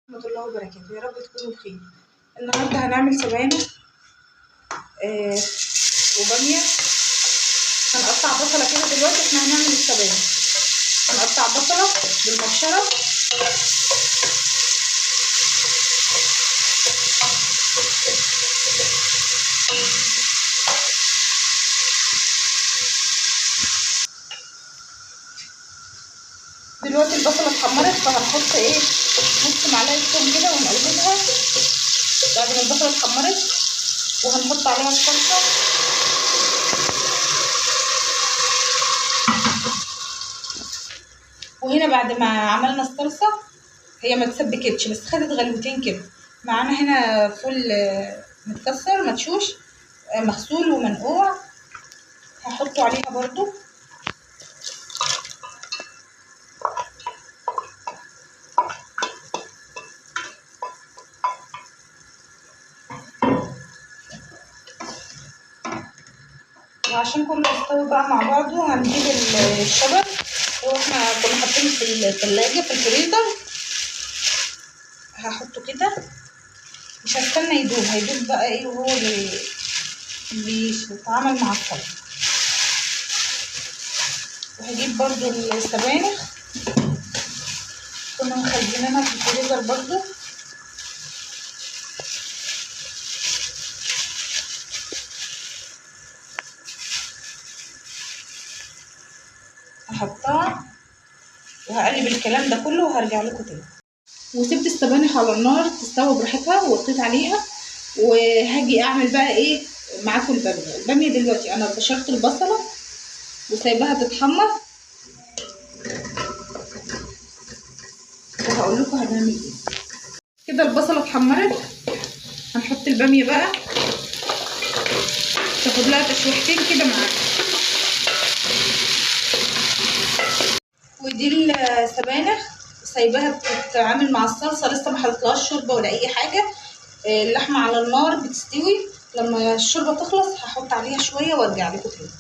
ورحمة الله وبركاته. يا رب تكونوا بخير. النهارده هنعمل سبانخ وباميه. هنقطع بصله كده دلوقتي. احنا هنعمل السبانخ، هنقطع بصله بالمبشره دلوقتي. البصله اتحمرت فهنحط نص معلقه ثوم كده ونقلبها بعد ما البصله اتحمرت، وهنحط عليها الصلصه. وهنا بعد ما عملنا الصلصه هي ما تسبكتش بس خدت غلوتين كده. معانا هنا فول متكسر مدشوش مغسول ومنقوع، هحطه عليها برضو. وعشان كله يستوي بقى مع بعضه هنجيب الشبت اللي احنا كنا حاطينه في الثلاجه في الفريزر، هحطه كده. مش هستنى يدوب، هيدوب بقى وهو بيتعامل مع الصلصه. وهجيب برضو السبانخ كنا مخزنينها في الفريزر برضو، هحطها وهقلب الكلام ده كله وهرجع لكم تاني. وسبت السبانخ على النار تستوي براحتها ووطيت عليها، وهاجي اعمل بقى معاكم الباميه دلوقتي. انا بشرت البصله وسايباها تتحمر، وهقول لكم هنعمل ايه. كده البصله اتحمرت، هنحط الباميه بقى تاخد لها تشويحتين كده معاها. ودي السبانخ سايباها بتتعامل مع الصلصه، لسه ما حطيتلهاش شوربه ولا اي حاجه. اللحمه على النار بتستوي، لما الشوربه تخلص هحط عليها شويه وارجع لكم تاني.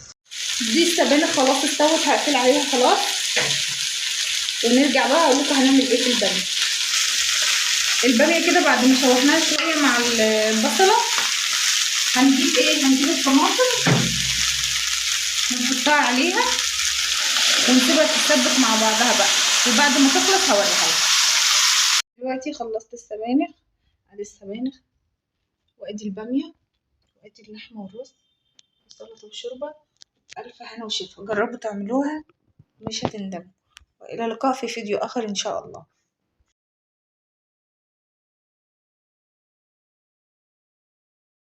دي السبانخ خلاص استوت، هقفل عليها خلاص ونرجع بقى اقول لكم هنعمل ايه في الباميه. الباميه كده بعد ما شوحناها شويه مع البصله هنجيب الطماطم ونحطها عليها ونسيبها تتسبك مع بعضها بقى، وبعد ما تخلص هوريها لكم. دلوقتي خلصت السبانخ، ادي السبانخ وادي الباميه وادي اللحمه والرز والسلطه والشوربه. الف هنا وشفا، جربوا تعملوها مش هتندموا. والى اللقاء في فيديو اخر ان شاء الله.